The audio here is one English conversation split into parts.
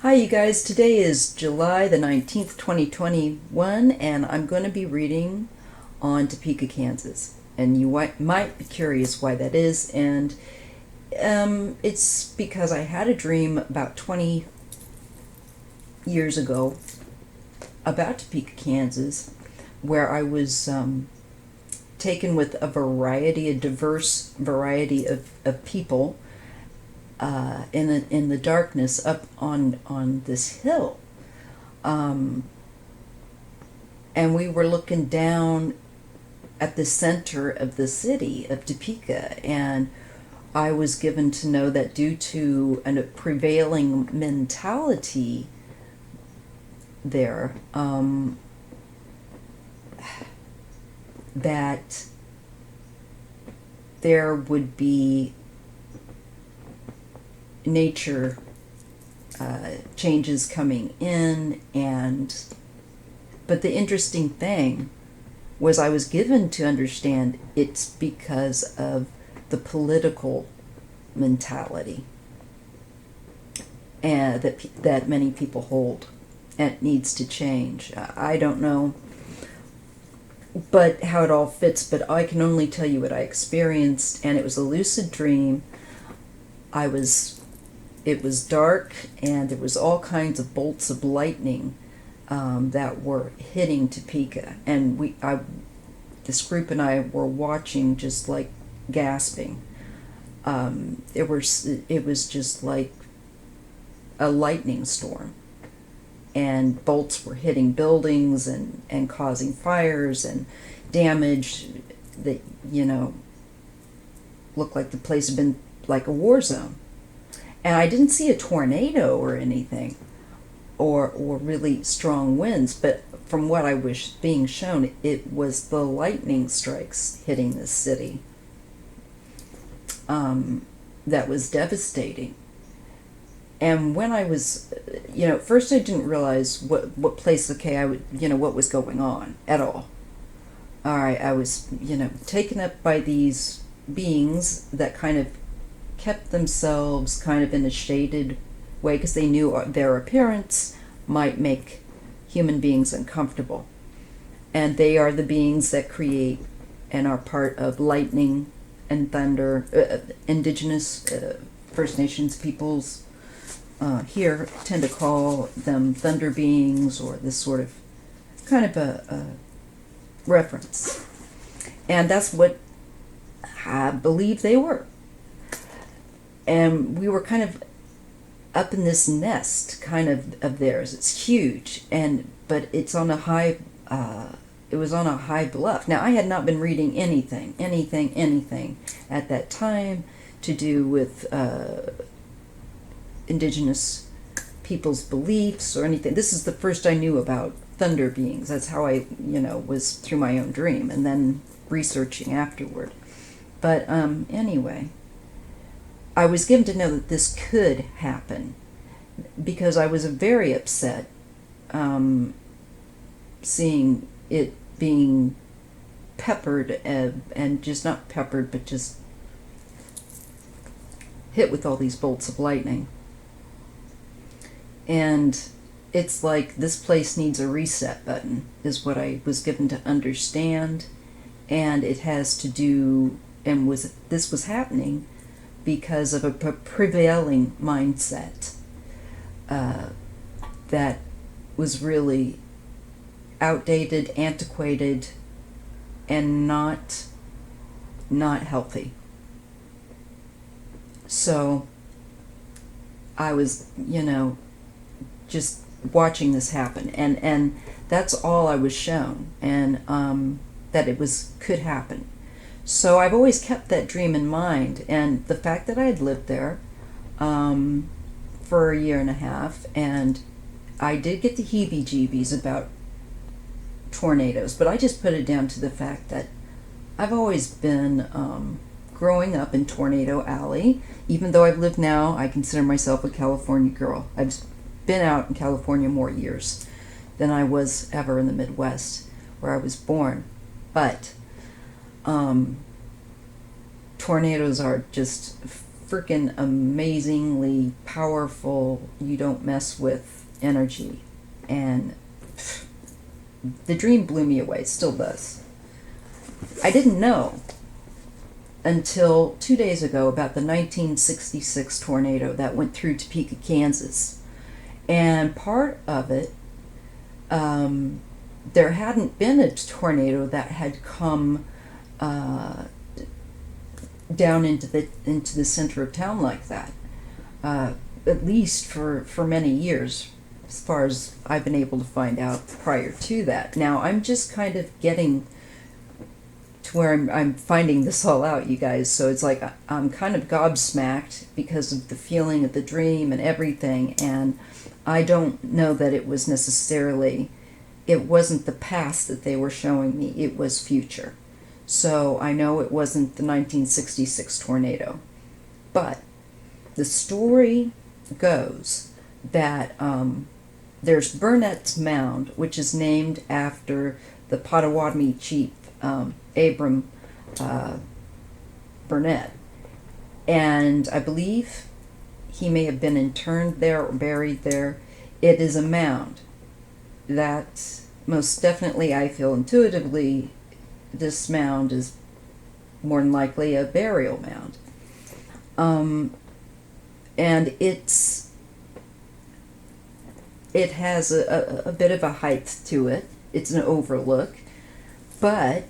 Hi, you guys. Today is July the 19th, 2021, and I'm going to be reading on Topeka, Kansas. And you might be curious why that is, and it's because I had a dream about 20 years ago about Topeka, Kansas, where I was taken with a diverse variety of people in the darkness up on this hill, and we were looking down at the center of the city of Topeka, and I was given to know that due to a prevailing mentality there, that there would be nature changes coming in, but the interesting thing was I was given to understand it's because of the political mentality and that many people hold, and it needs to change. I don't know but how it all fits, but I can only tell you what I experienced, and it was a lucid dream. It was dark, and there was all kinds of bolts of lightning that were hitting Topeka, and this group and I were watching, just like gasping. It was just like a lightning storm, and bolts were hitting buildings and causing fires and damage that looked like the place had been like a war zone. And I didn't see a tornado or anything, or really strong winds, but from what I was being shown, it was the lightning strikes hitting the city that was devastating. And when I was, at first I didn't realize what place, what was going on at all. All right, I was, taken up by these beings that kind of kept themselves kind of in a shaded way because they knew their appearance might make human beings uncomfortable. And they are the beings that create and are part of lightning and thunder. Indigenous First Nations peoples here tend to call them thunder beings, or this sort of kind of a reference. And that's what I believe they were. And we were kind of up in this nest kind of theirs. It's huge, but it's on a high it was on a high bluff. Now, I had not been reading anything at that time to do with indigenous people's beliefs or anything. This is the first I knew about thunder beings. That's how I was through my own dream and then researching afterward. But anyway, I was given to know that this could happen because I was very upset seeing it being peppered and just not peppered, but just hit with all these bolts of lightning. And it's like this place needs a reset button, is what I was given to understand. And it has to do, this was happening because of a prevailing mindset that was really outdated, antiquated, and not healthy. So I was, just watching this happen, and that's all I was shown, and that it could happen. So I've always kept that dream in mind, and the fact that I had lived there for a year and a half, and I did get the heebie-jeebies about tornadoes, but I just put it down to the fact that I've always been growing up in Tornado Alley. Even though I've lived now, I consider myself a California girl. I've been out in California more years than I was ever in the Midwest, where I was born. But tornadoes are just freaking amazingly powerful, you don't mess with energy. And the dream blew me away, still does. I didn't know until 2 days ago about the 1966 tornado that went through Topeka, Kansas. And part of it, there hadn't been a tornado that had come down into the center of town like that, at least for many years, as far as I've been able to find out prior to that. Now I'm just kind of getting to where I'm finding this all out, you guys. So it's like I'm kind of gobsmacked because of the feeling of the dream and everything, and I don't know that it was necessarily, it wasn't the past that they were showing me, it was future. So I know it wasn't the 1966 tornado. But the story goes that there's Burnett's Mound, which is named after the Potawatomi chief Abram Burnett. And I believe he may have been interned there or buried there. It is a mound that most definitely, I feel intuitively, this mound is more than likely a burial mound. And it has a bit of a height to it. It's an overlook. But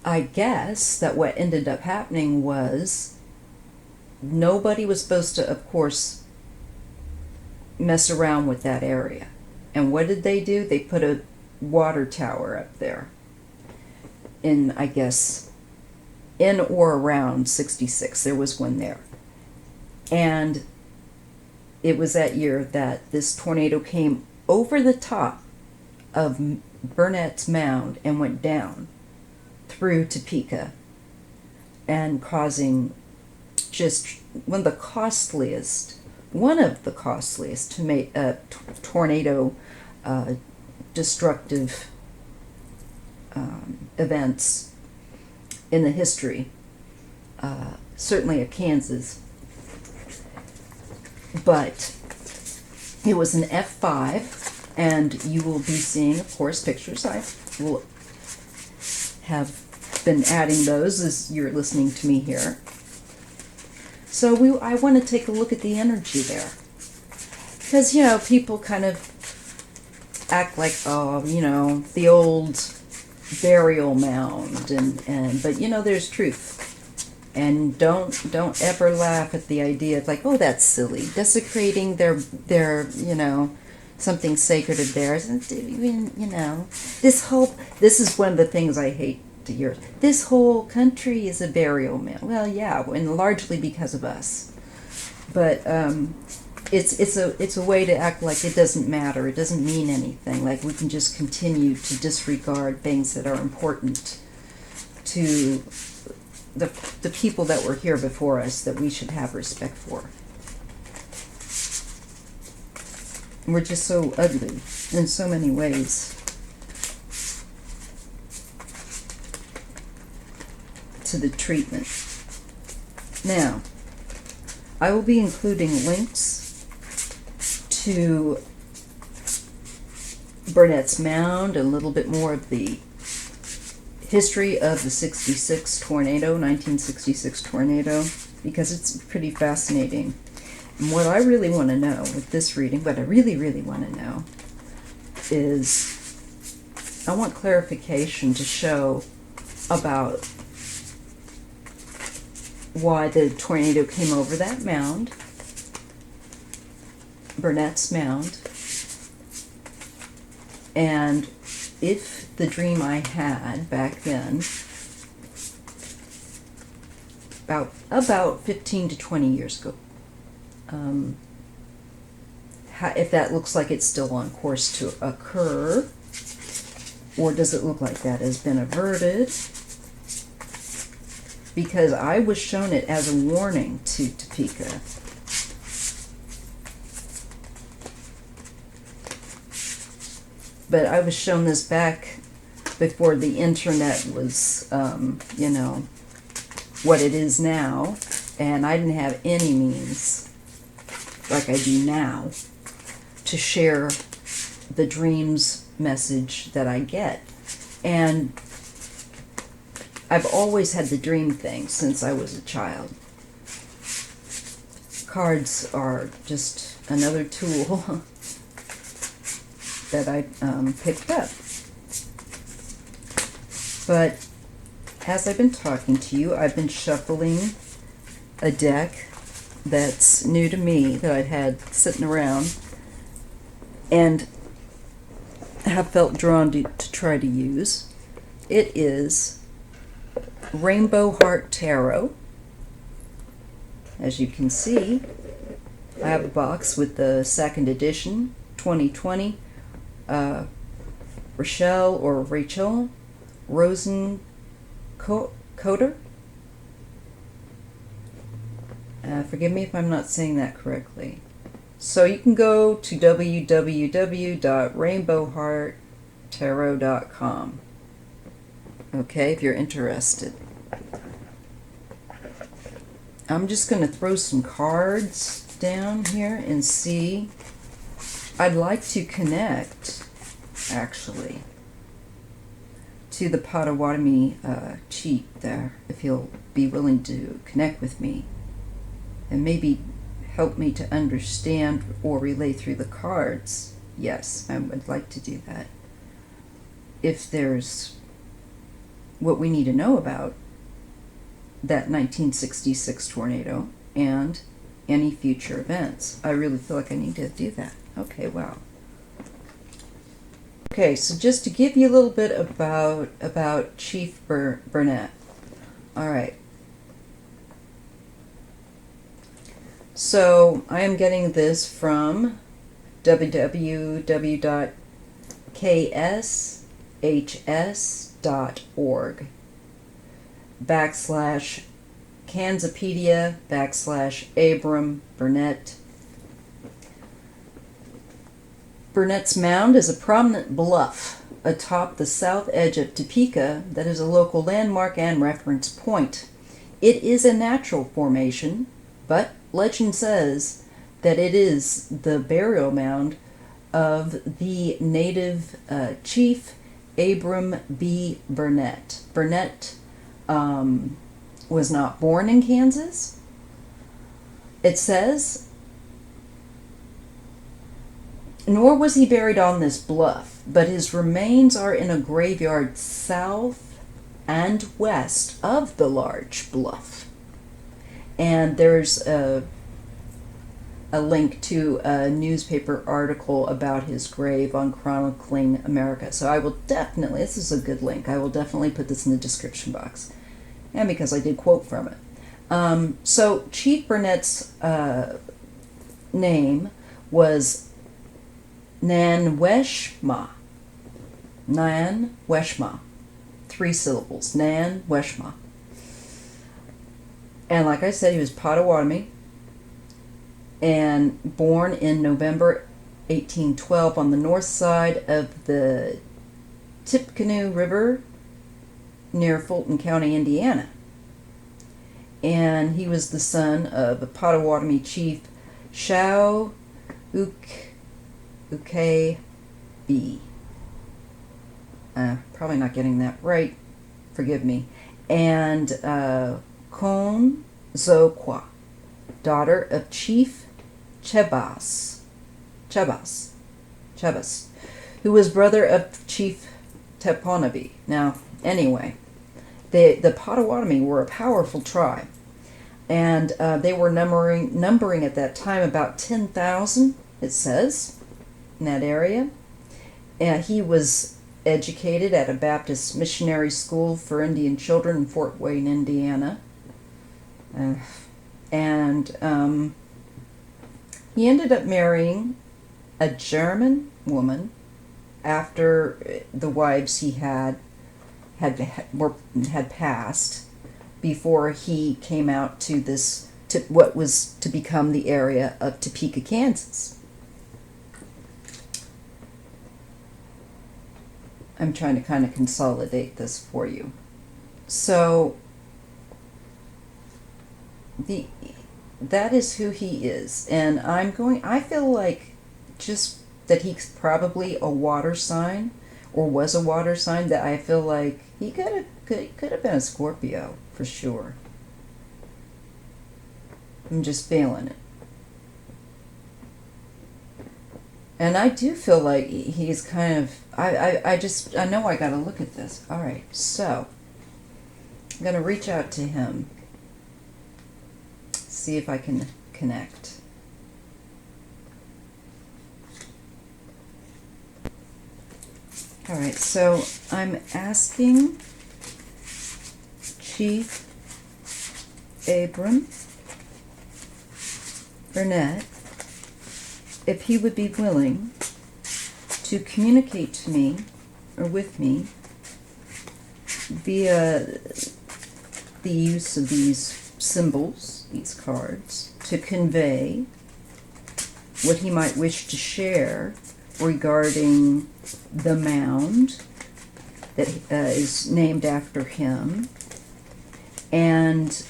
I guess that what ended up happening was nobody was supposed to, of course, mess around with that area. And what did they do? They put a water tower up there in, I guess, in or around 66. There was one there. And it was that year that this tornado came over the top of Burnett's Mound and went down through Topeka and causing just one of the costliest to make tornado destructive events in the history, certainly of Kansas. But it was an F5, and you will be seeing, of course, pictures. I will have been adding those as you're listening to me here. So I want to take a look at the energy there. Because, people kind of act like, the old burial mound, but there's truth. And don't ever laugh at the idea of like, oh, that's silly, desecrating their something sacred of theirs. And this is one of the things I hate to hear. This whole country is a burial mound. Well, yeah, and largely because of us. But it's a way to act like it doesn't matter. It doesn't mean anything. Like we can just continue to disregard things that are important to the people that were here before us, that we should have respect for. We're just so ugly in so many ways. To the treatment. Now, I will be including links to Burnett's Mound, a little bit more of the history of the 1966 tornado, because it's pretty fascinating. And what I really want to know with this reading, what I really, really want to know is, I want clarification to show about why the tornado came over that mound, Burnett's Mound, and if the dream I had back then, about 15 to 20 years ago, if that looks like it's still on course to occur, or does it look like that has been averted? Because I was shown it as a warning to Topeka. But I was shown this back before the internet was, what it is now. and I didn't have any means, like I do now, to share the dreams message that I get. And I've always had the dream thing since I was a child. Cards are just another tool that I picked up. But as I've been talking to you, I've been shuffling a deck that's new to me that I've had sitting around and have felt drawn to try to use. It is Rainbow Heart Tarot. As you can see, I have a box with the second edition, 2020, Rachel Rosencoder. Forgive me if I'm not saying that correctly. So you can go to www.rainbowhearttarot.com. Okay, if you're interested. I'm just going to throw some cards down here and see. I'd like to connect, actually, to the Potawatomi chief there, if he'll be willing to connect with me and maybe help me to understand or relay through the cards. Yes, I would like to do that. If there's what we need to know about that 1966 tornado and any future events. I really feel like I need to do that. Okay, wow. Okay, so just to give you a little bit about Chief Burnett. All right. So I am getting this from www.kshs.org /Kansapedia /Abram Burnett. Burnett's Mound is a prominent bluff atop the south edge of Topeka that is a local landmark and reference point. It is a natural formation, but legend says that it is the burial mound of the native chief Abram B. Burnett. Burnett was not born in Kansas. It says, nor was he buried on this bluff, but his remains are in a graveyard south and west of the large bluff. And there's a link to a newspaper article about his grave on Chronicling America. So I will definitely, this is a good link, I will definitely put this in the description box. And because I did quote from it. So Chief Burnett's name was Nanweshma. Nanweshma. 3 syllables. Nanweshma. And like I said, he was Potawatomi and born in November 1812 on the north side of the Tippecanoe River near Fulton County, Indiana. And he was the son of a Potawatomi chief, Shao Ukay B. Probably not getting that right. Forgive me. And Kon Zokwa, daughter of Chief Chebas, who was brother of Chief Teponabi. Now, anyway, the Potawatomi were a powerful tribe, and they were numbering at that time about 10,000, it says, in that area. He was educated at a Baptist missionary school for Indian children in Fort Wayne, Indiana. And he ended up marrying a German woman after the wives he had passed, before he came out to what was to become the area of Topeka, Kansas. I'm trying to kind of consolidate this for you. So the that is who he is, and I feel like just that he's probably a water sign, or was a water sign, that I feel like he could have been a Scorpio for sure. I'm just feeling it. And I do feel like he's kind of, I know I gotta look at this. All right, so I'm gonna reach out to him, see if I can connect. All right, so I'm asking Chief Abram Burnett if he would be willing to communicate to me, or with me, via the use of these symbols, these cards, to convey what he might wish to share regarding the mound that is named after him, and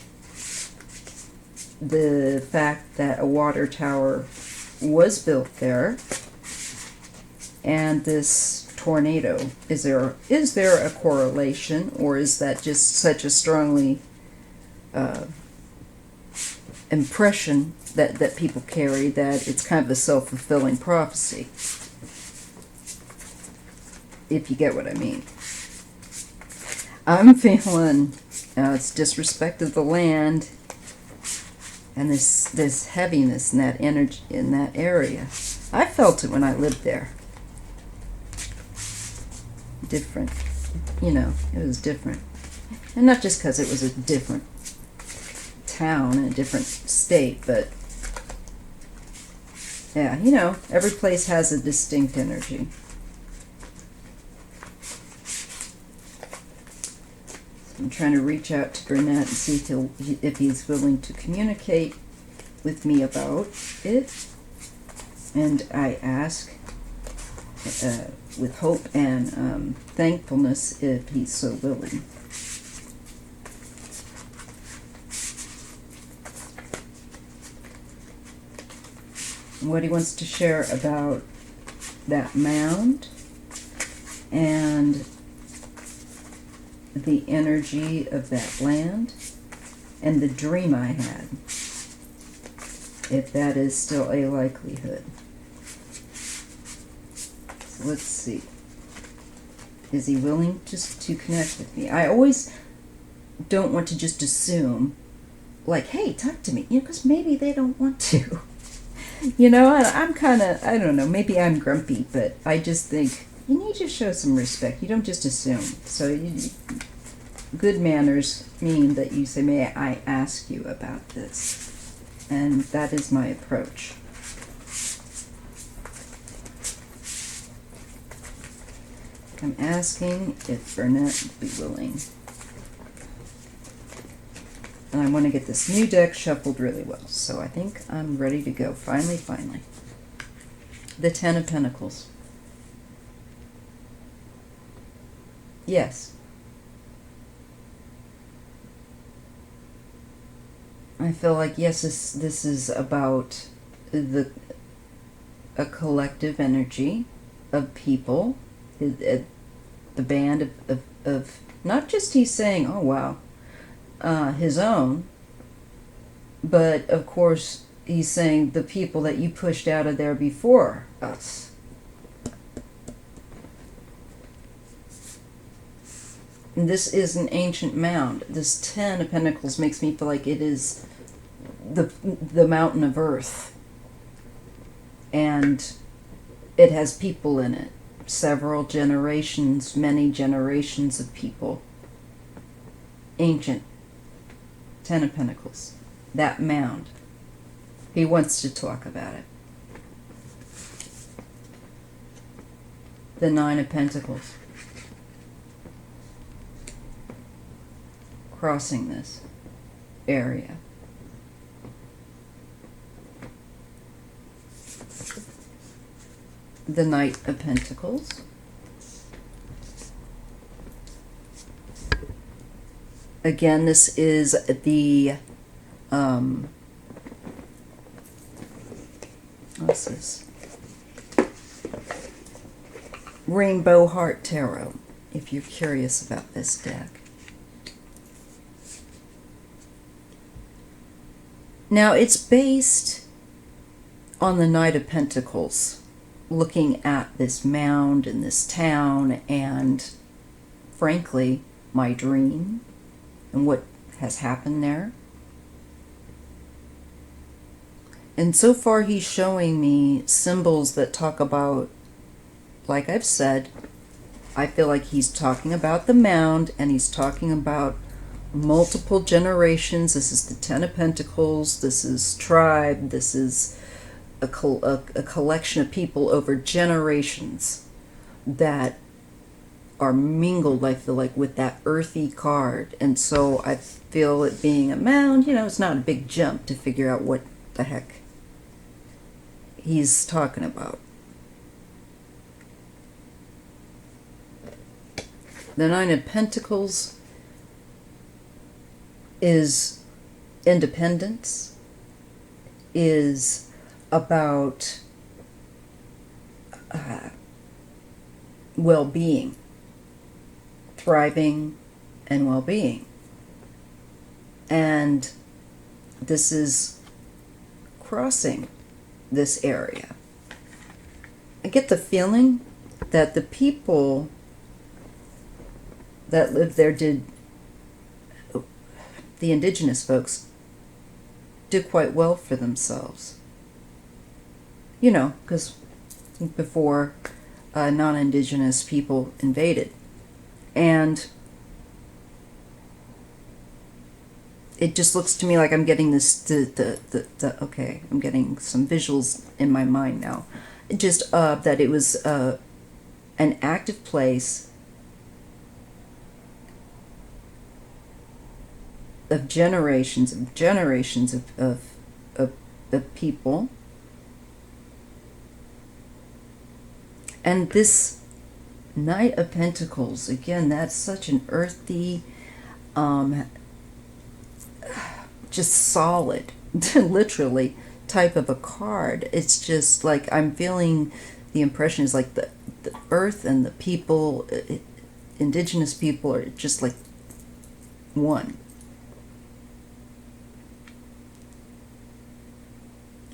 the fact that a water tower was built there, and this tornado. Is there a correlation, or is that just such a strongly impression that people carry that it's kind of a self-fulfilling prophecy, if you get what I mean? I'm feeling it's disrespect of the land, and this heaviness in that energy in that area. I felt it when I lived there. Different, it was different, and not just because it was a different town and a different state, but yeah, every place has a distinct energy. I'm trying to reach out to Burnett and see if he's willing to communicate with me about it. And I ask with hope and thankfulness if he's so willing. What he wants to share about that mound and the energy of that land and the dream I had, if that is still a likelihood. So let's see. Is he willing to connect with me? I always don't want to just assume, like, hey, talk to me, because maybe they don't want to. I'm kind of, I don't know, maybe I'm grumpy, but I just think you need to show some respect. You don't just assume. So good manners mean that you say, may I ask you about this? And that is my approach. I'm asking if Burnett would be willing. And I want to get this new deck shuffled really well. So I think I'm ready to go. Finally. The Ten of Pentacles. Yes. I feel like, yes, this is about a collective energy of people, the band of not just he's saying, oh wow, his own, but of course he's saying the people that you pushed out of there before us. And this is an ancient mound. This Ten of Pentacles makes me feel like it is the mountain of earth. And it has people in it. Several generations, many generations of people. Ancient. Ten of Pentacles. That mound. He wants to talk about it. The Nine of Pentacles. Crossing this area. The Knight of Pentacles. Again, this is the What's this? Rainbow Heart Tarot, if you're curious about this deck. Now, it's based on the Knight of Pentacles, looking at this mound and this town and, frankly, my dream and what has happened there. And so far he's showing me symbols that talk about, like I've said, I feel like he's talking about the mound and he's talking about multiple generations. This is the Ten of Pentacles, this is tribe, this is a collection of people over generations that are mingled, I feel like, with that earthy card. And so I feel it being a mound, it's not a big jump to figure out what the heck he's talking about. The Nine of Pentacles is independence, is about well-being, thriving and well-being. And this is crossing this area. I get the feeling that the people that lived there the indigenous folks did quite well for themselves. Because before non-indigenous people invaded. And it just looks to me like I'm getting this, okay, I'm getting some visuals in my mind now. Just that it was an active place of generations of people. And this Knight of Pentacles, again, that's such an earthy, just solid, literally, type of a card. It's just like I'm feeling the impression is like the earth and the people, indigenous people, are just like one.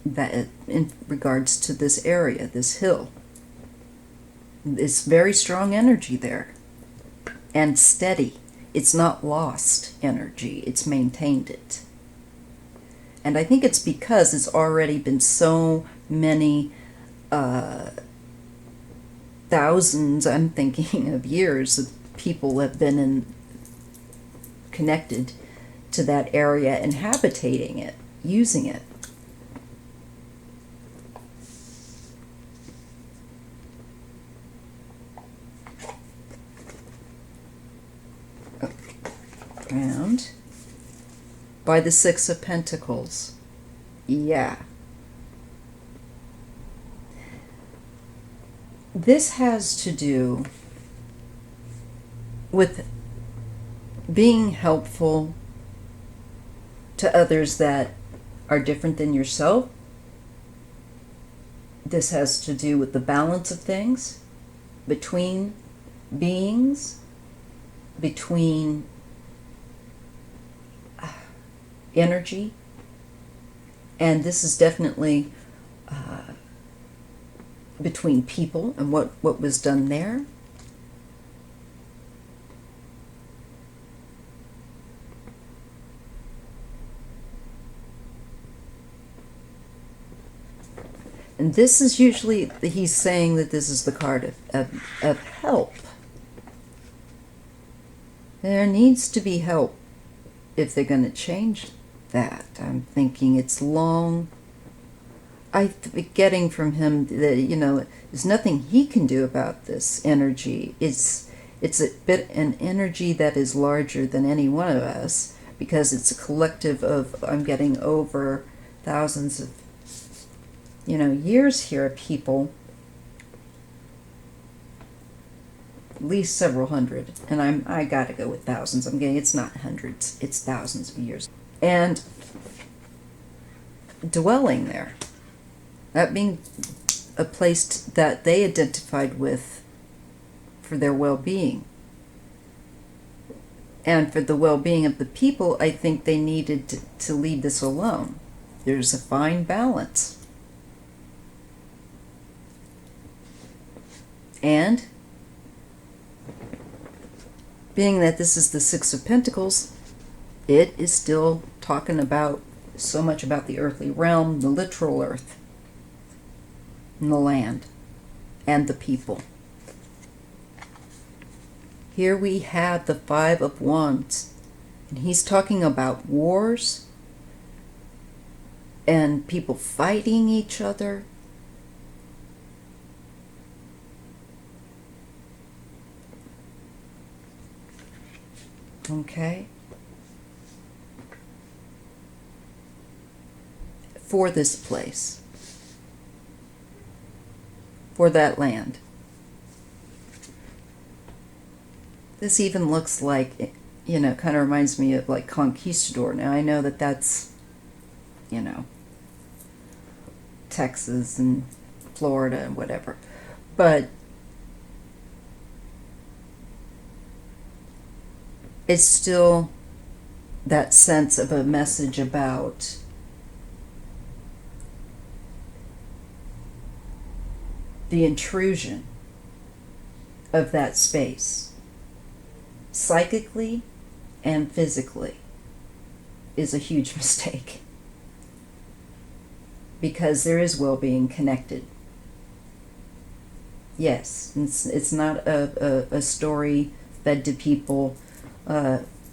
That in regards to this area, this hill. It's very strong energy there and steady. It's not lost energy, it's maintained it. And I think it's because it's already been so many thousands, I'm thinking of years, of people have been connected to that area, inhabiting it, using it. And by the Six of Pentacles. Yeah. This has to do with being helpful to others that are different than yourself. This has to do with the balance of things between beings, between energy, and this is definitely between people and what was done there. And this is usually, he's saying that this is the card of help. There needs to be help if they're going to change that. I'm thinking it's long. I'm getting from him that, there's nothing he can do about this energy. It's an energy that is larger than any one of us, because it's a collective of, I'm getting over thousands of, years here of people, at least several hundred, and I gotta go with thousands. It's not hundreds, it's thousands of years. And dwelling there. That being a place that they identified with for their well-being. And for the well-being of the people, I think they needed to leave this alone. There's a fine balance. And being that this is the Six of Pentacles, it is still talking about so much about the earthly realm, the literal earth, and the land, and the people. Here we have the Five of Wands, and he's talking about wars and people fighting each other. Okay? For this place. For that land. This even looks like, you know, kind of reminds me of like Conquistador. Now I know that that's, you know, Texas and Florida and whatever. But it's still that sense of a message about the intrusion of that space. Psychically and physically is a huge mistake, because there is well-being connected. Yes, it's not a story fed to people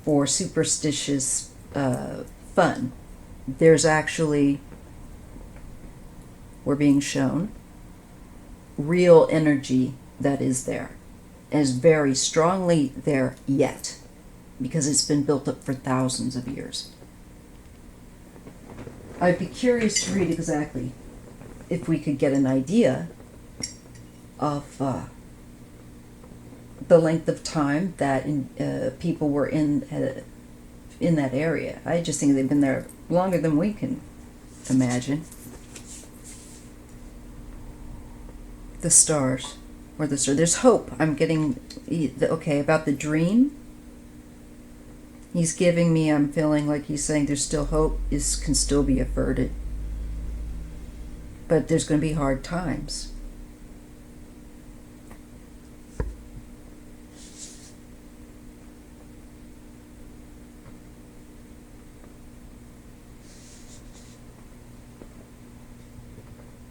for superstitious fun. There's actually, we're being shown, real energy that is there. Is very strongly there yet, because it's been built up for thousands of years. I'd be curious to read exactly if we could get an idea of the length of time that people were in that area. I just think they've been there longer than we can imagine. The stars. Or the star. There's hope. I'm getting, okay, about the dream. He's giving me, I'm feeling like he's saying there's still hope, can still be averted. But there's going to be hard times.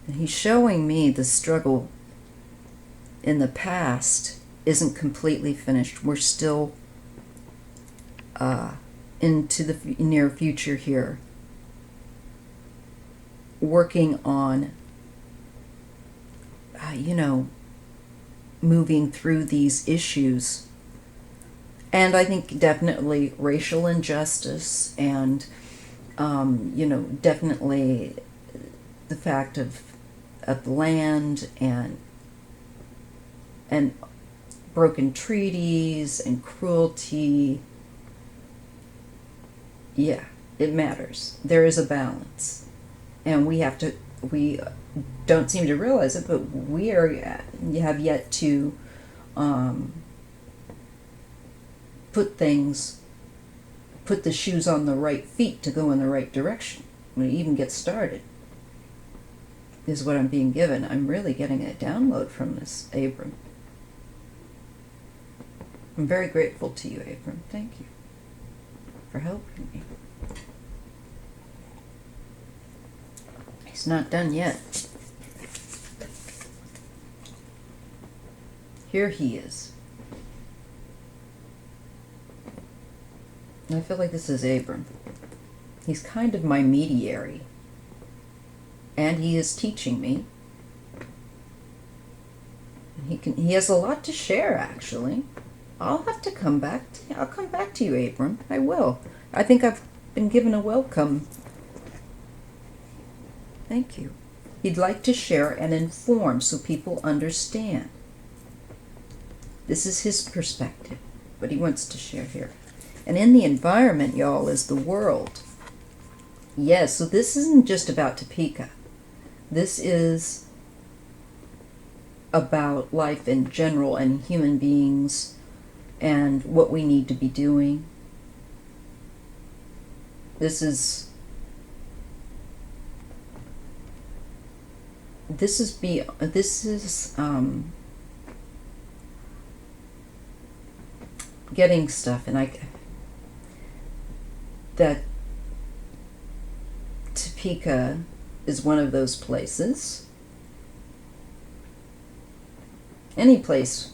And he's showing me the struggle in the past isn't completely finished. We're still into the near future here, working on, you know, moving through these issues. And I think definitely racial injustice and, you know, definitely the fact of land and broken treaties and cruelty. Yeah, it matters. There is a balance. And we don't seem to realize it, but we have yet to put the shoes on the right feet to go in the right direction. When we even get started, is what I'm being given. I'm really getting a download from this, Abram. I'm very grateful to you, Abram. Thank you for helping me. He's not done yet. Here he is. And I feel like this is Abram. He's kind of my mediary. And he is teaching me. He has a lot to share, actually. I'll have to come back. I'll come back to you, Abram. I will. I think I've been given a welcome. Thank you. He'd like to share and inform so people understand. This is his perspective, but he wants to share here. And in the environment, y'all, is the world. Yes, so this isn't just about Topeka. This is about life in general and human beings and what we need to be doing. This is getting stuff, and that Topeka is one of those places. Any place,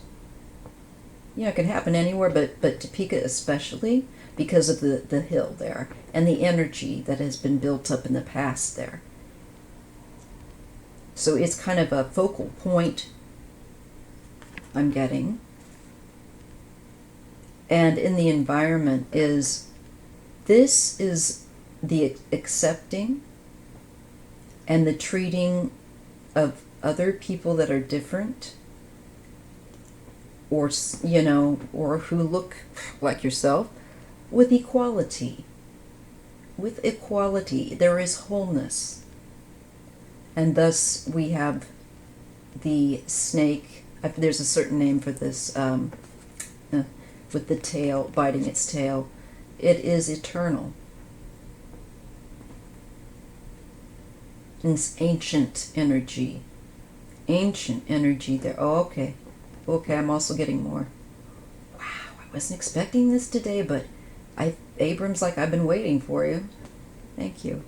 it can happen anywhere, but Topeka especially because of the hill there and the energy that has been built up in the past there. So it's kind of a focal point I'm getting. And in the environment this is the accepting and the treating of other people that are different, or who look like yourself, with equality. With equality, there is wholeness. And thus we have the snake. There's a certain name for this, with the tail, biting its tail. It is eternal. It's ancient energy. Ancient energy there. Oh, okay. Okay, I'm also getting more. Wow, I wasn't expecting this today, but Abram's like, I've been waiting for you. Thank you.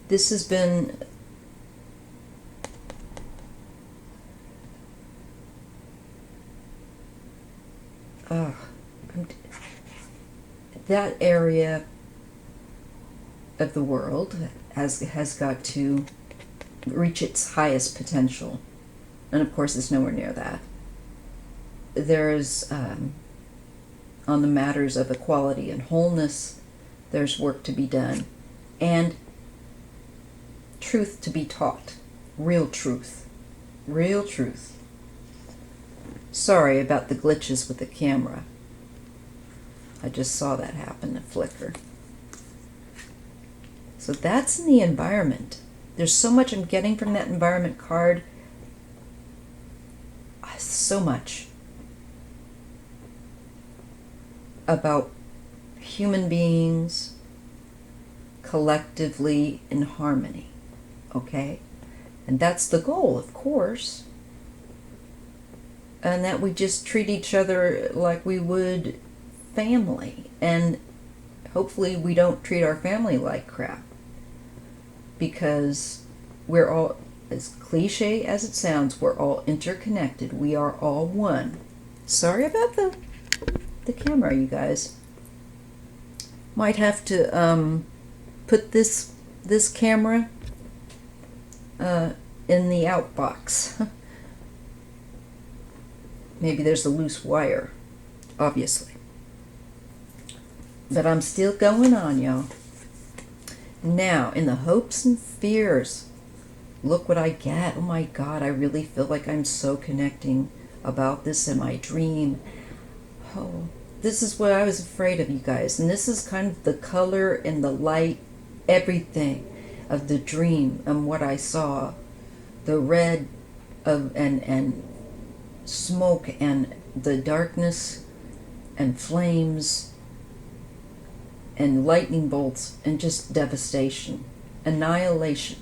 This has been that area of the world has got to reach its highest potential, and of course it's nowhere near that. There's on the matters of equality and wholeness, there's work to be done, and truth to be taught. Real truth. Real truth. Sorry about the glitches with the camera. I just saw that happen, a flicker. So that's in the environment. There's so much I'm getting from that environment card. So much about human beings collectively in harmony. Okay? And that's the goal, of course. And that we just treat each other like we would family. And hopefully we don't treat our family like crap. Because we're all, as cliche as it sounds, we're all interconnected. We are all one. Sorry about the camera, you guys. Might have to put this camera in the outbox. Maybe there's a loose wire, obviously. But I'm still going on, y'all. Now, in the hopes and fears, look what I get. Oh my God, I really feel like I'm so connecting about this in my dream. Oh, this is what I was afraid of, you guys. And this is kind of the color and the light, everything of the dream and what I saw. The red of and smoke and the darkness and flames and lightning bolts and just devastation, annihilation.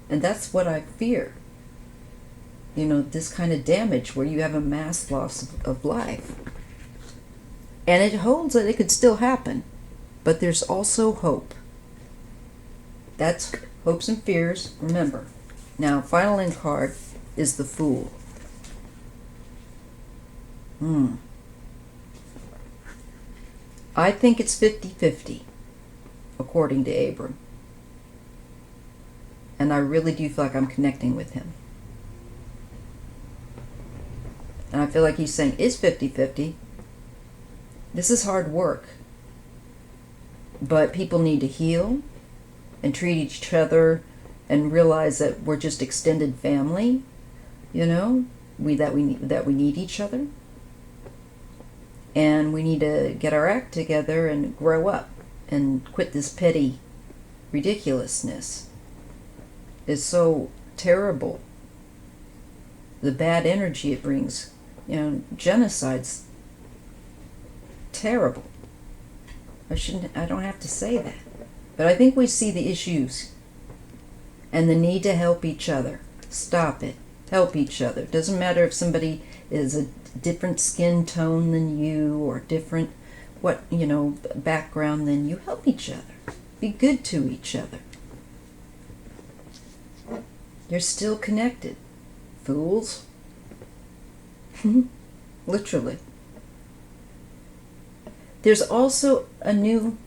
And that's what I fear. You know, this kind of damage where you have a mass loss of life. And it holds that it could still happen, but there's also hope. That's hopes and fears, remember. Now, final end card is the Fool. I think it's 50-50, according to Abram. And I really do feel like I'm connecting with him. And I feel like he's saying, it's 50-50. This is hard work. But people need to heal and treat each other and realize that we're just extended family, you know, that we need each other. And we need to get our act together and grow up and quit this petty ridiculousness. It's so terrible. The bad energy it brings. Genocide's terrible. I don't have to say that. But I think we see the issues and the need to help each other. Stop it. Help each other. It doesn't matter if somebody is a different skin tone than you or different background than you. Help each other. Be good to each other. You're still connected. Fools. Literally. There's also a new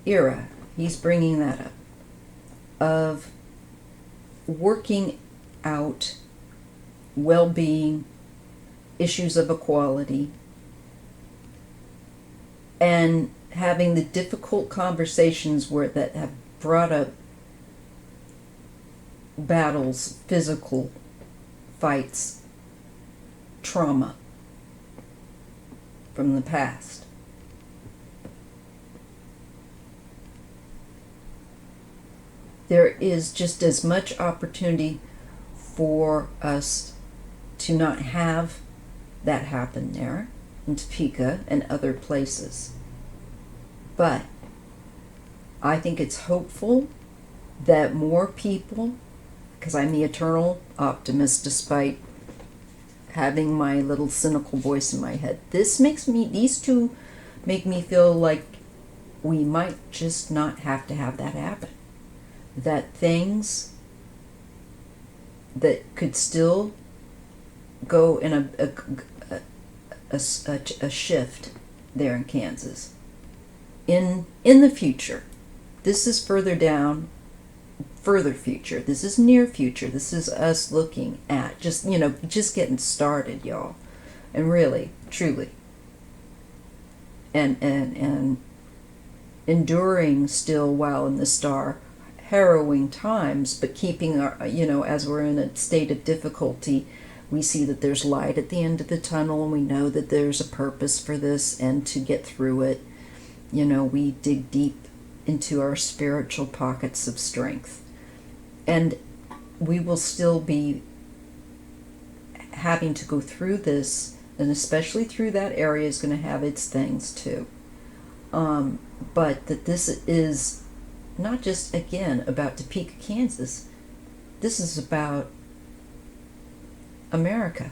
era, he's bringing that up, of working out well-being, issues of equality, and having the difficult conversations that have brought up battles, physical fights, trauma from the past. There is just as much opportunity for us to not have that happen there in Topeka and other places. But I think it's hopeful that more people, because I'm the eternal optimist despite having my little cynical voice in my head, these two make me feel like we might just not have to have that happen. That things that could still go in a shift there in Kansas in the future. This is further future. This is near future. This is us looking at just getting started, y'all, and really, truly, and enduring still while in the harrowing times, but keeping our, as we're in a state of difficulty, we see that there's light at the end of the tunnel, and we know that there's a purpose for this, and to get through it, we dig deep into our spiritual pockets of strength. And we will still be having to go through this, and especially through that area is going to have its things too. But that this is not just, again, about Topeka, Kansas. This is about America.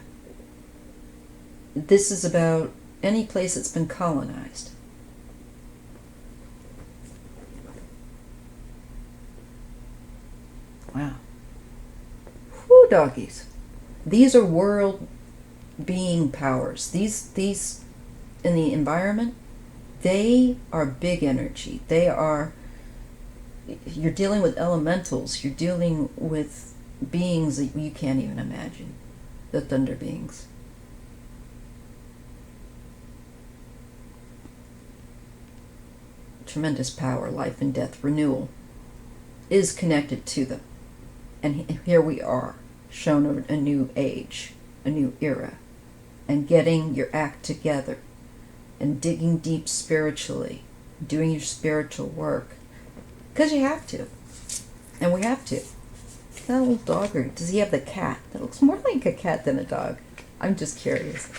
This is about any place that's been colonized. Wow. Whew, doggies. These are world being powers. These in the environment, they are big energy. You're dealing with elementals. You're dealing with beings that you can't even imagine. The thunder beings. Tremendous power, life and death, renewal is connected to them. And here we are, shown a new age, a new era, and getting your act together and digging deep spiritually, doing your spiritual work. Because you have to. And we have to. That little dog, or does he have the cat? That looks more like a cat than a dog. I'm just curious.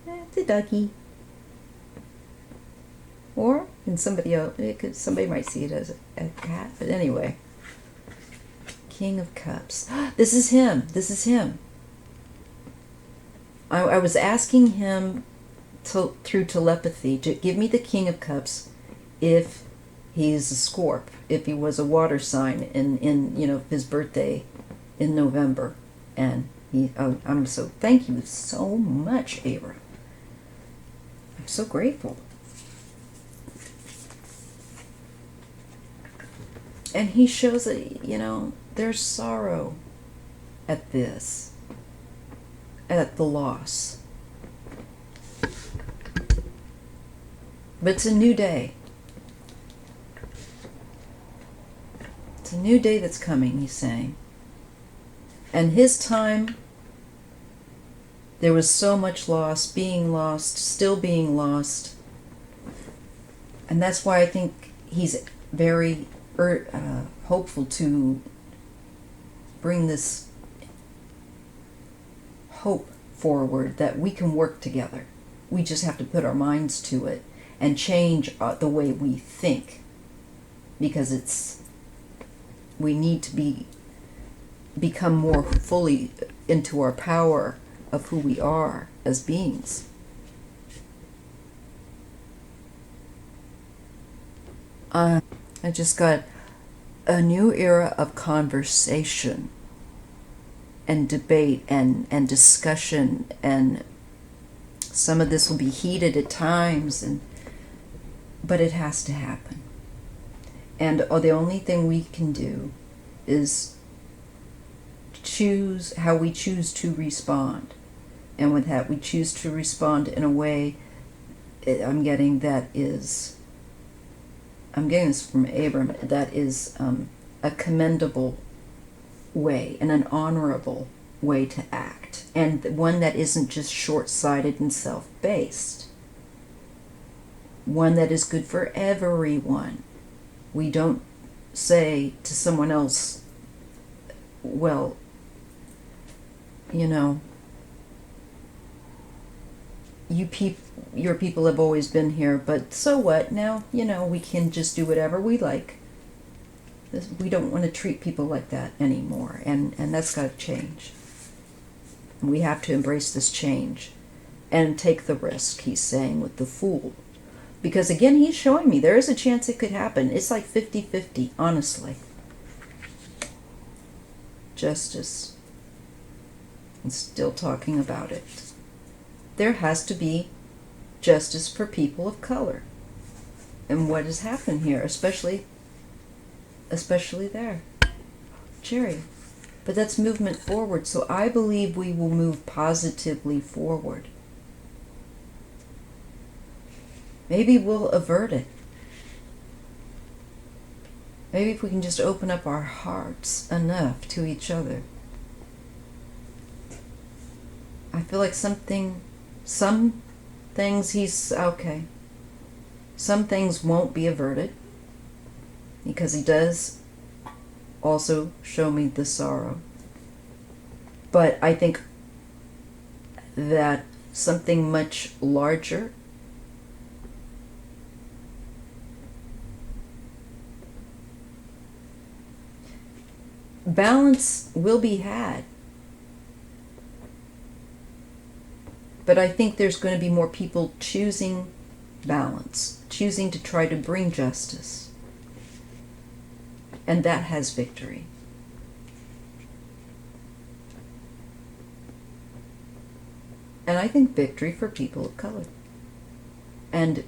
It's a doggy. Or, somebody might see it as a cat. But anyway. King of Cups. This is him. I was asking him through telepathy to give me the King of Cups if he's a Scorp, if he was a water sign in his birthday in November. And thank you so much, Abra. I'm so grateful. And he shows that, there's sorrow at this, at the loss. But it's a new day. It's a new day that's coming, he's saying. And his time There was so much loss, being lost, still being lost. And that's why I think he's very hopeful to bring this hope forward that we can work together. We just have to put our minds to it and change the way we think, because we need to become more fully into our power of who we are as beings. I just got a new era of conversation and debate and discussion, and some of this will be heated at times, but it has to happen. And the only thing we can do is choose how we choose to respond. And with that, we choose to respond in a way, I'm getting this from Abram, that is a commendable way and an honorable way to act, and one that isn't just short-sighted and self-based, one that is good for everyone. We don't say to someone else, well, your people have always been here, but so what now? We can just do whatever we like. We don't want to treat people like that anymore, and that's got to change. We have to embrace this change and take the risk, he's saying, with the Fool. Because again, he's showing me there is a chance it could happen. It's like 50-50, honestly. Justice. And still talking about it. There has to be justice for people of color. And what has happened here, especially there. Jerry. But that's movement forward, so I believe we will move positively forward. Maybe we'll avert it. Maybe if we can just open up our hearts enough to each other. I feel like some things he's okay. Some things won't be averted, because he does also show me the sorrow. But I think that something much larger balance will be had. But I think there's going to be more people choosing balance, choosing to try to bring justice. And that has victory. And I think victory for people of color. And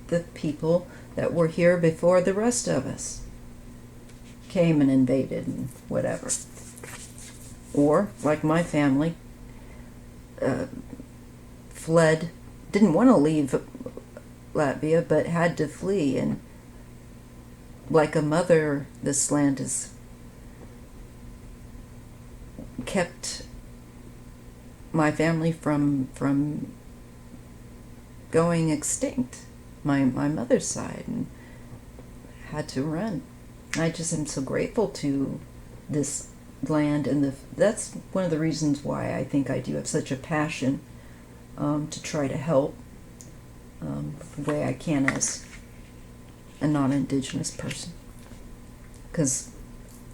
the people that were here before the rest of us came and invaded and whatever. Or, like my family, fled, didn't want to leave Latvia, but had to flee. And like a mother, this land has kept my family from going extinct, my mother's side, and had to run. I just am so grateful to this land, and that's one of the reasons why I think I do have such a passion to try to help the way I can as a non-Indigenous person, because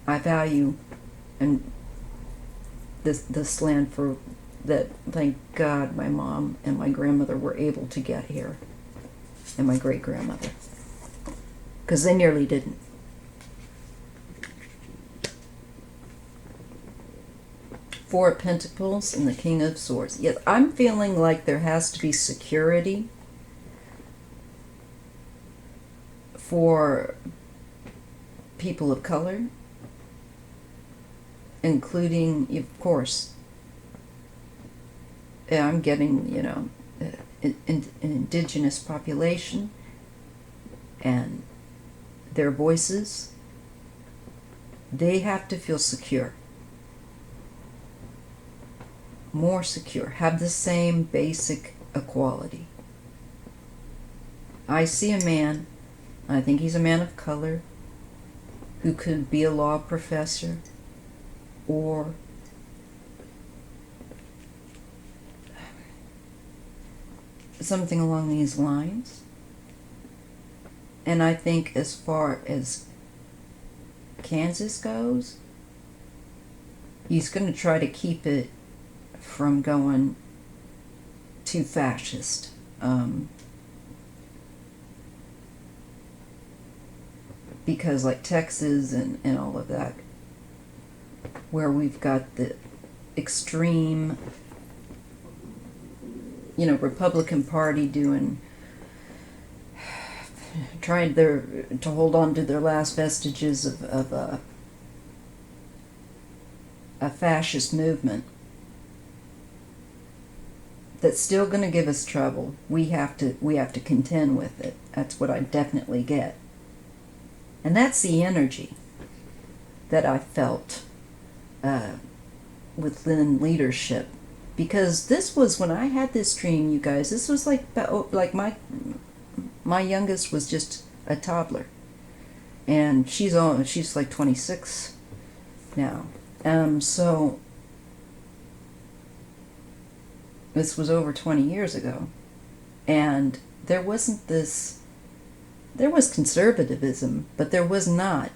I value this land for that. Thank God my mom and my grandmother were able to get here, and my great-grandmother, because they nearly didn't. Four of Pentacles and the King of Swords. Yes, I'm feeling like there has to be security for people of color, including, of course, I'm getting, an indigenous population and their voices. They have to feel secure. more secure, have the same basic equality. I see a man, I think he's a man of color, who could be a law professor or something along these lines. And I think as far as Kansas goes, he's going to try to keep it from going too fascist. Because like Texas and all of that, where we've got the extreme, Republican Party trying to hold on to their last vestiges of a fascist movement that's still going to give us trouble. We have to contend with it. That's what I definitely get. And that's the energy that I felt within leadership. Because this was when I had this dream, you guys. This was like my youngest was just a toddler, and she's like 26 now. So this was over 20 years ago, and there wasn't this. There was conservatism, but there was not,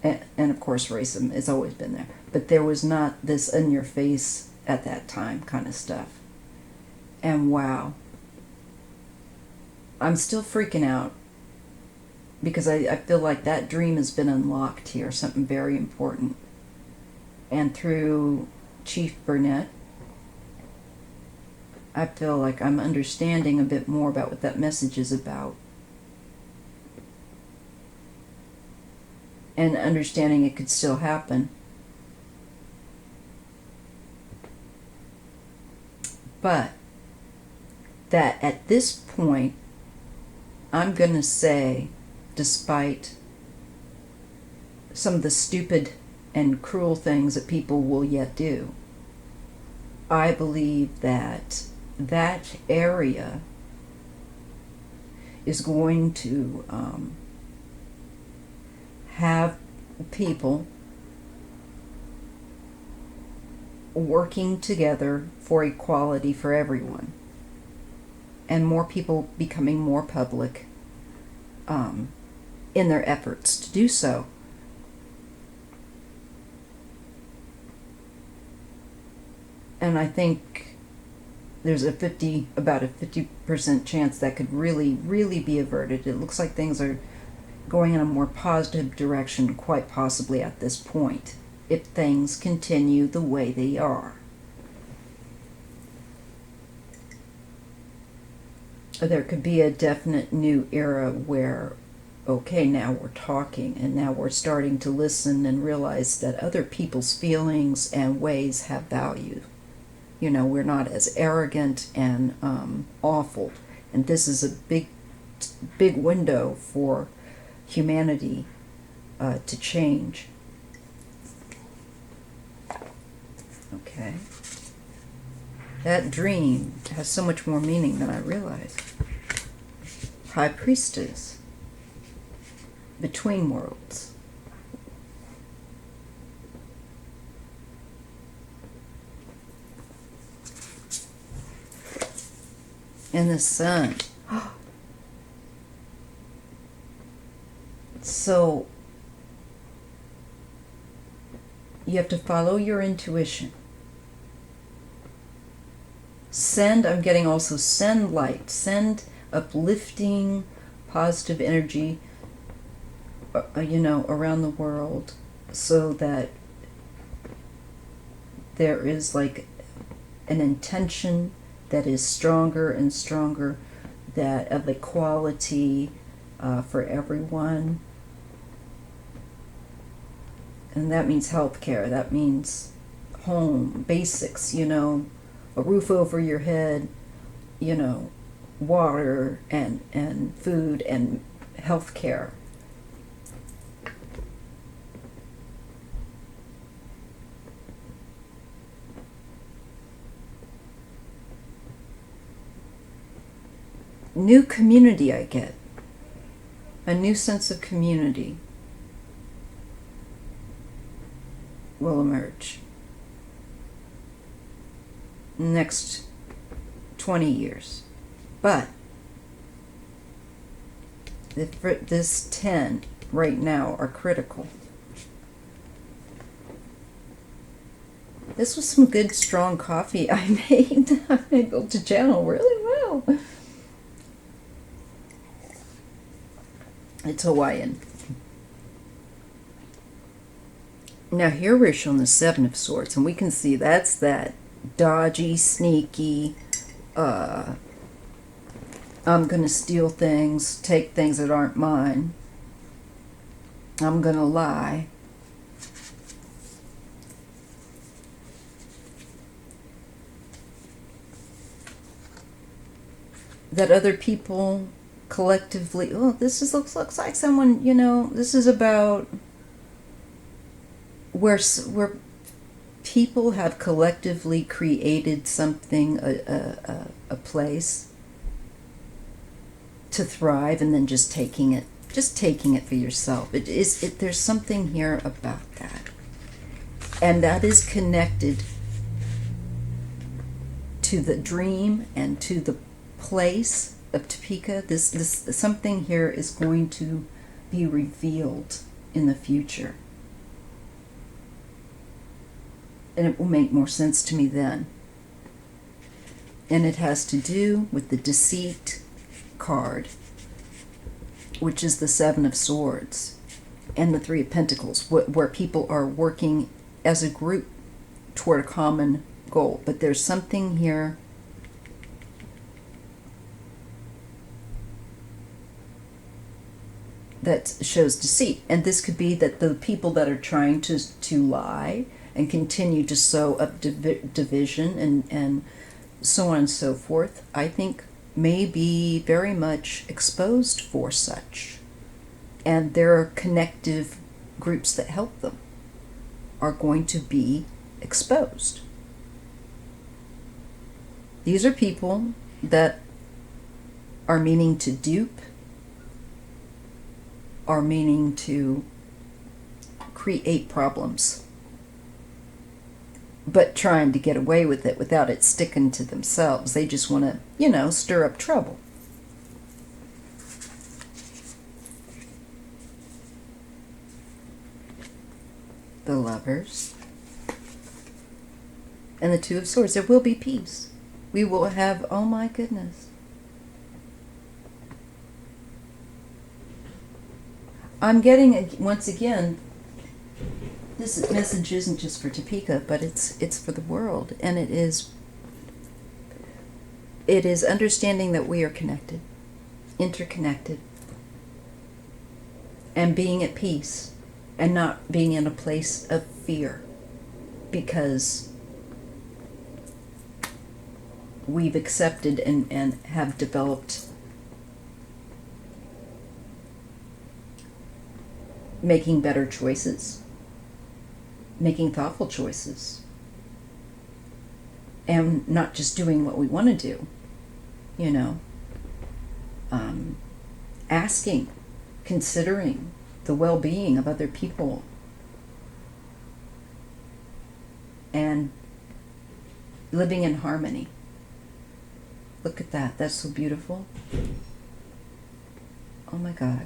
and of course racism has always been there, but there was not this in your face at that time kind of stuff. And wow, I'm still freaking out because I feel like that dream has been unlocked here, something very important. And through Chief Burnett, I feel like I'm understanding a bit more about what that message is about. And understanding it could still happen. But that at this point, I'm going to say, despite some of the stupid and cruel things that people will yet do, I believe that that area is going to have people working together for equality for everyone, and more people becoming more public in their efforts to do so. And I think there's about a 50% chance that could really, really be averted. It looks like things are going in a more positive direction, quite possibly at this point, if things continue the way they are. There could be a definite new era where, okay, now we're talking, and now we're starting to listen and realize that other people's feelings and ways have value. We're not as arrogant and awful. And this is a big window for humanity to change. Okay. That dream has so much more meaning than I realized. High Priestess. Between worlds. And the sun. So you have to follow your intuition. I'm getting also send light, send uplifting, positive energy, around the world, so that there is like an intention that is stronger and stronger, that of equality for everyone. And that means healthcare, that means home, basics, a roof over your head, water and food and healthcare. new community I get. A new sense of community will emerge. Next 20 years. But this 10 right now are critical. This was some good, strong coffee I made. I built a channel really well. It's Hawaiian. Now here we're shown the Seven of Swords, and we can see that's that dodgy, sneaky, I'm going to steal things, take things that aren't mine. I'm going to lie. That other people collectively, oh, this looks like someone, this is about where people have collectively created something, a place to thrive, and then just taking it for yourself. There's something here about that, and that is connected to the dream and to the place of Topeka. This something here is going to be revealed in the future, and it will make more sense to me then. And it has to do with the deceit card, which is the Seven of Swords, and the Three of Pentacles, where people are working as a group toward a common goal. But there's something here that shows deceit, and this could be that the people that are trying to lie and continue to sow up division and so on and so forth, I think may be very much exposed for such, and their connective groups that help them are going to be exposed. These are people that are meaning to dupe, are meaning to create problems, but trying to get away with it without it sticking to themselves. They just want to, stir up trouble. The Lovers. And the Two of Swords. There will be peace. We will have, oh my goodness. I'm getting, once again, this message isn't just for Topeka, but it's for the world, and it is understanding that we are connected, interconnected, and being at peace, and not being in a place of fear, because we've accepted and have developed making better choices, making thoughtful choices, and not just doing what we want to do, asking, considering the well-being of other people, and living in harmony. Look at that. That's so beautiful. Oh my God.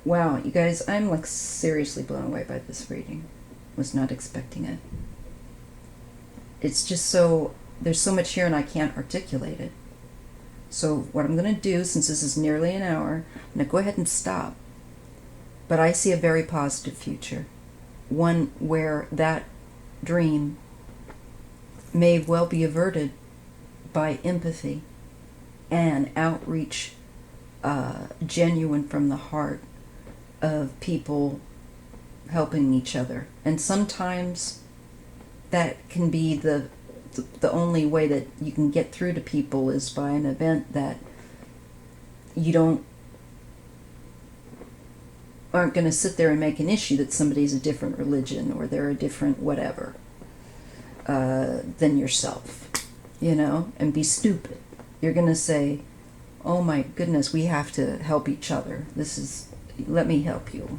Wow, you guys, I'm like seriously blown away by this reading. Was not expecting it. It's just so, there's so much here and I can't articulate it. So what I'm going to do, since this is nearly an hour, I'm going to go ahead and stop. But I see a very positive future. One where that dream may well be averted by empathy and outreach, genuine from the heart of people helping each other. And sometimes that can be the only way that you can get through to people is by an event that you aren't going to sit there and make an issue that somebody's a different religion or they're a different whatever than yourself, and be stupid. You're going to say, oh my goodness, we have to help each other. Let me help you,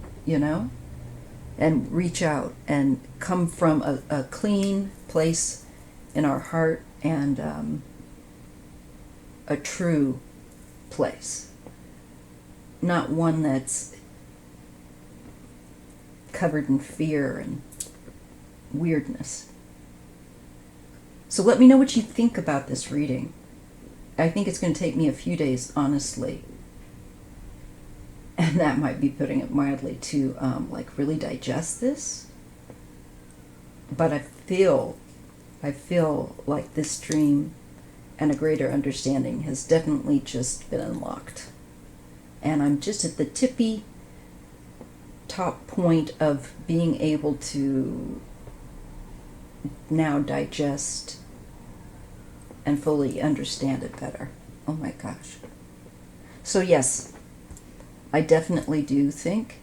and reach out and come from a clean place in our heart and a true place, not one that's covered in fear and weirdness. So let me know what you think about this reading. I think it's going to take me a few days, honestly. And that might be putting it mildly to really digest this. But I feel like this dream and a greater understanding has definitely just been unlocked. And I'm just at the tippy top point of being able to now digest and fully understand it better. Oh my gosh. So yes, I definitely do think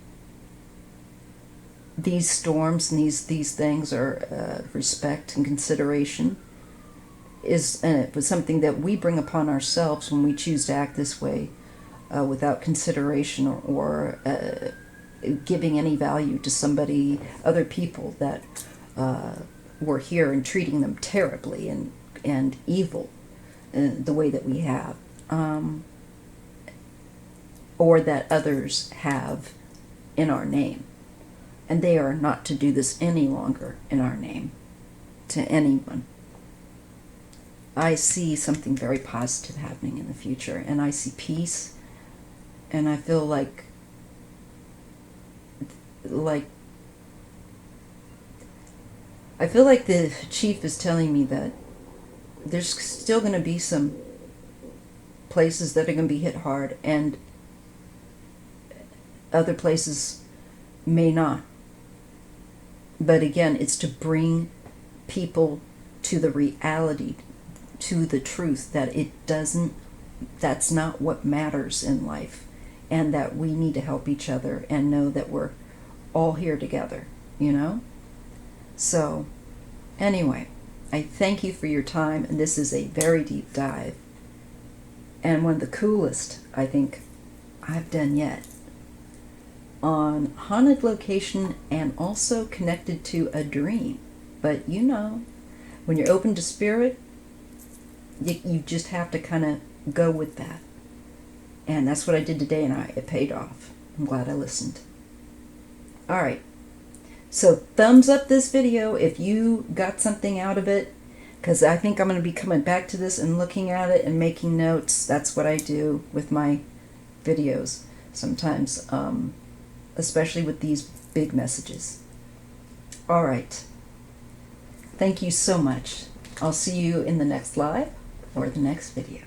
these storms and these things are respect and consideration is something that we bring upon ourselves when we choose to act this way without consideration or giving any value to other people that were here and treating them terribly and evil the way that we have, or that others have in our name. And they are not to do this any longer in our name to anyone. I see something very positive happening in the future, and I see peace, and I feel like the chief is telling me that there's still going to be some places that are going to be hit hard, and other places may not. But again, it's to bring people to the reality, to the truth that that's not what matters in life, and that we need to help each other and know that we're all here together, So, anyway, I thank you for your time, and this is a very deep dive, and one of the coolest, I think, I've done yet, on haunted location and also connected to a dream. But when you're open to spirit, you just have to kind of go with that. And that's what I did today, and it paid off. I'm glad I listened. All right. So thumbs up this video if you got something out of it, because I think I'm going to be coming back to this and looking at it and making notes. That's what I do with my videos sometimes, especially with these big messages. All right. Thank you so much. I'll see you in the next live or the next video.